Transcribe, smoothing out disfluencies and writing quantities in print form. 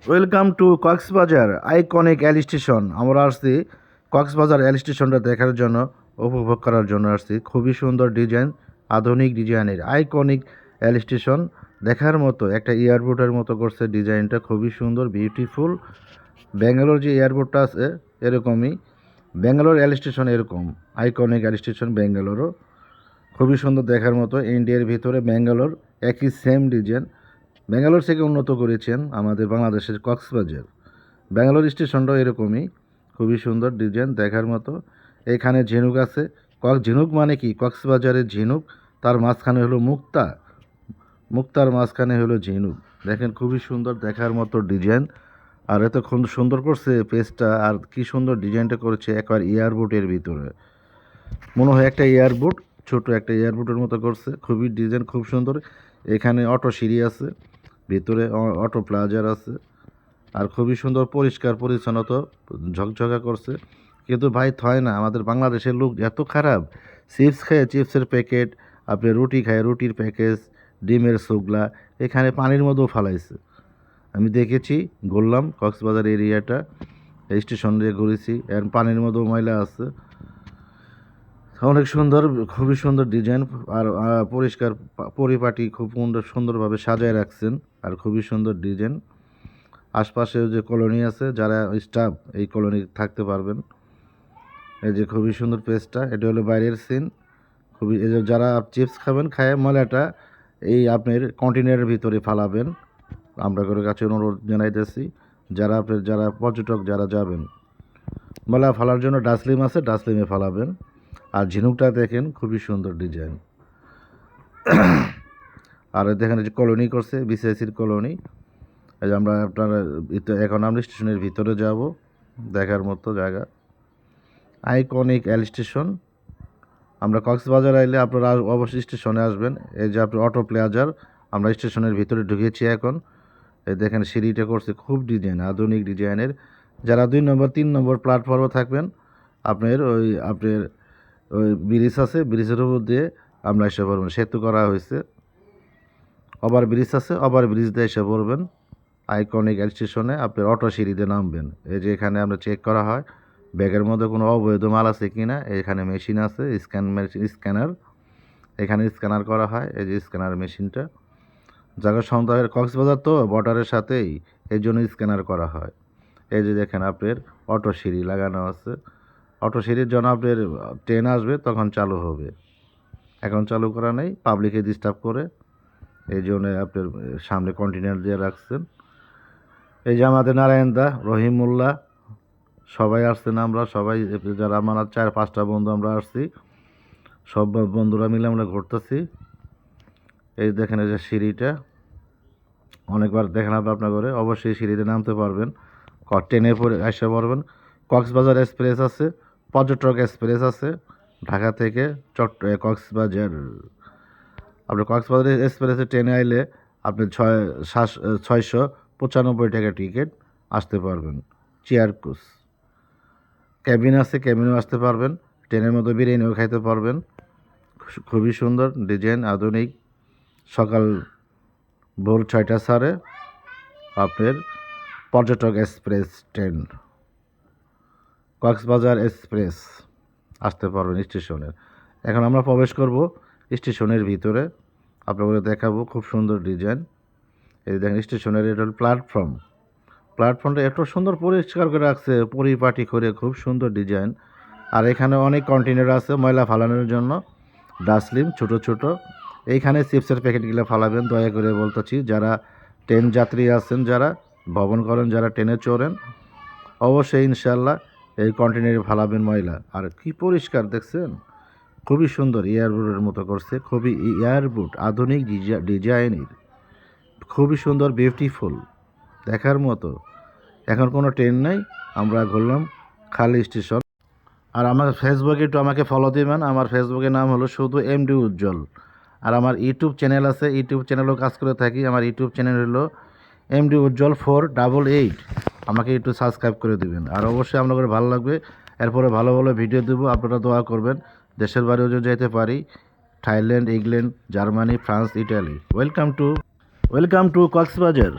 Welcome to Cox's Bazar iconic rail station. আমরা আসছি Cox's Bazar rail স্টেশনটা দেখার জন্য, উপভোগ করার জন্য আসছি। খুবই সুন্দর ডিজাইন, আধুনিক ডিজাইনের আইকনিক রেল স্টেশন দেখার মতো, একটা এয়ারপোর্টের মতো করছে ডিজাইনটা, খুবই সুন্দর, বিউটিফুল। ব্যাঙ্গালোর যে এয়ারপোর্টটা আছে এরকমই, ব্যাঙ্গালোর রেল স্টেশন এরকম আইকনিক রেল স্টেশন ব্যাঙ্গালোরও খুবই সুন্দর দেখার মতো। ইন্ডিয়ার ভিতরে ব্যাঙ্গালোর একই সেম ডিজাইন, ব্যাঙ্গালোর থেকে উন্নত করেছেন আমাদের বাংলাদেশের কক্সবাজার। ব্যাঙ্গালোর স্টেশনটাও এরকমই, খুবই সুন্দর ডিজাইন দেখার মতো। এখানে ঝিনুক আছে, ঝিনুক মানে কি, কক্সবাজারের ঝিনুক, তার মাঝখানে হলো মুক্তা, মুক্তার মাঝখানে হলো ঝিনুক। দেখেন খুবই সুন্দর দেখার মতো ডিজাইন, আর এত সুন্দর করছে পেজটা, আর কি সুন্দর ডিজাইনটা করেছে একবার এয়ারবোটের ভিতরে, মনে হয় একটা এয়ারবোট, ছোট একটা এয়ারবোটের মতো করছে। খুবই ডিজাইন খুব সুন্দর। এখানে অটো সিঁড়ি আছে, ভিতরে অটো প্লাজার আছে, আর খুবই সুন্দর পরিষ্কার পরিচ্ছন্নতা, ঝকঝকা করছে। কিন্তু ভাই থয় না, আমাদের বাংলাদেশের লোক এত খারাপ, চিপস খায় চিপসের প্যাকেট, আপনি রুটি খায় রুটির প্যাকেজ, ডিমের শুকলা এখানে পানির মধ্যেও ফালাইছে। আমি দেখেছি, ঘুরলাম কক্সবাজার এরিয়াটা, স্টেশন দিয়ে ঘুরেছি, এর পানির মধ্যেও ময়লা আছে। অনেক সুন্দর, খুবই সুন্দর ডিজাইন, আর পরিষ্কার পরিপাটি, খুব সুন্দরভাবে সাজায় রাখছেন, আর খুবই সুন্দর ডিজাইন। আশপাশে যে কলোনি আছে, যারা স্টাফ এই কলোনি থাকতে পারবেন। এই যে খুবই সুন্দর পেজটা, এটা হলো বাইরের সিন। খুবই, এই যে যারা চিপস খাবেন, খায় ময়লাটা এই আপনার কন্টেনারের ভিতরে ফালাবেন। আমরা করে কাছে অনুরোধ জানাইতেছি, যারা পর্যটক যারা যাবেন, ময়লা ফালার জন্য ডাস্টবিন আছে, ডাস্টবিনে ফালাবেন। আর ঝিনুকটা দেখেন খুবই সুন্দর ডিজাইন। আর দেখেন যে কলোনি করছে, বিসিআইসির কলোনি। এই যে আমরা এখন আমরা স্টেশনের ভিতরে যাব, দেখার মতো জায়গা, আইকনিক রেল স্টেশন। আমরা কক্সবাজার আইলে আপনারা অবশ্যই স্টেশনে আসবেন। এই যে আপনার অটো প্লাজার, আমরা স্টেশনের ভিতরে ঢুকেছি এখন। এই দেখেন সিঁড়িটা করছে খুব ডিজাইন, আধুনিক ডিজাইনের। যারা 2 নম্বর 3 নম্বর প্ল্যাটফর্মে থাকবেন, আপনার ওই ব্রিজ আছে, ব্রিজের উপর দিয়ে আমরা এসে পড়বেন। সেতু করা হয়েছে, ওভার ব্রিজ আছে, ওভার ব্রিজ দিয়ে এসে পড়বেন আইকনিক রেল স্টেশনে। আপনার অটো সিঁড়িতে নামবেন। এই যে এখানে আমরা চেক করা হয় ব্যাগের মধ্যে কোনো অবৈধ মাল আছে কি না। এখানে মেশিন আছে, স্ক্যানার, এখানে স্ক্যানার করা হয়। এই যে স্ক্যানার মেশিনটা, জায়গা সন্দেহের কক্সবাজার তো বর্ডারের সাথেই, এই জন্য স্ক্যানার করা হয়। এই যে দেখেন আপনার অটো সিঁড়ি লাগানো আছে, অটো সিঁড়ির জন্য আপনার ট্রেন আসবে তখন চালু হবে, এখন চালু করা নেই, পাবলিকে ডিস্টার্ব করে, এই জন্য আপনার সামনে কন্টেনার দিয়ে রাখছেন। এই যে আমাদের নারায়ণদা, রহিমুল্লাহ, সবাই আসছেন, আমরা সবাই যারা আমার 4-5টা বন্ধু আমরা আসছি, সব বন্ধুরা মিলে আমরা ঘুরতেছি। এই দেখেন এই যে সিঁড়িটা, অনেকবার দেখেন আপনার করে, অবশ্যই সিঁড়িতে নামতে পারবেন, ট্রেনে পরে আসতে পারবেন। কক্সবাজার এক্সপ্রেস আছে, পর্যটক এক্সপ্রেস আছে, ঢাকা থেকে কক্সবাজার। আপনি কক্সবাজার এক্সপ্রেসে ট্রেনে আইলে আপনি 695 টাকা টিকিট, আসতে পারবেন। চেয়ার কোচ ক্যাবিন আছে, ক্যাবিনেও আসতে পারবেন, ট্রেনের মধ্যে বিরিয়ানিও খাইতে পারবেন। খুবই সুন্দর ডিজাইন, আধুনিক। সকাল ভোর 6টা সাড়ে আপনার পর্যটক এক্সপ্রেস ট্রেন, কক্সবাজার এক্সপ্রেস, আসতে পারবেন স্টেশনের। এখন আমরা প্রবেশ করব স্টেশনের ভিতরে, আপনাদের দেখাবো খুব সুন্দর ডিজাইন। এই দেখেন স্টেশনের, এটা হল প্ল্যাটফর্মটা এত সুন্দর পরিষ্কার করে রাখছে, পরিপাটি করে, খুব সুন্দর ডিজাইন। আর এখানে অনেক কন্টেনার আছে ময়লা ফালানোর জন্য, ডাস্টবিন ছোট ছোট। এইখানে চিপসের প্যাকেটগুলো ফালাবেন, দয়া করে বলতেছি। যারা ট্রেন যাত্রী আছেন, যারা ভ্রমণ করেন, যারা ট্রেনে চড়েন, অবশ্যই ইনশাল্লাহ এই কন্টেনারে ফালাবেন ময়লা। আর কি পরিষ্কার দেখছেন, খুবই সুন্দর, এয়ারবোটের মতো করছে, খুবই এয়ারবোট, আধুনিক ডিজাইনের, খুবই সুন্দর, বিউটিফুল দেখার মতো। এখন কোনো ট্রেন নাই, আমরা ঘুরলাম খালি স্টেশন। আর আমার ফেসবুকে একটু আমাকে ফলো দিবেন, আমার ফেসবুকের নাম হলো শুধু এমডি উজ্জ্বল। আর আমার ইউটিউব চ্যানেল আছে, ইউটিউব চ্যানেলেও কাজ করে থাকি। আমার ইউটিউব চ্যানেল হলো এমডি উজ্জ্বল 488, আমাকে একটু সাবস্ক্রাইব করে দিবেন। আর অবশ্যই আপনাদের ভালো লাগবে, এরপরে ভালো ভালো ভিডিও দেবো, আপনারা দোয়া করবেন। দেশের বাড়িও যদি যেতে পারি, Thailand, England, Germany, France, Italy. Welcome to Cox's Bazar.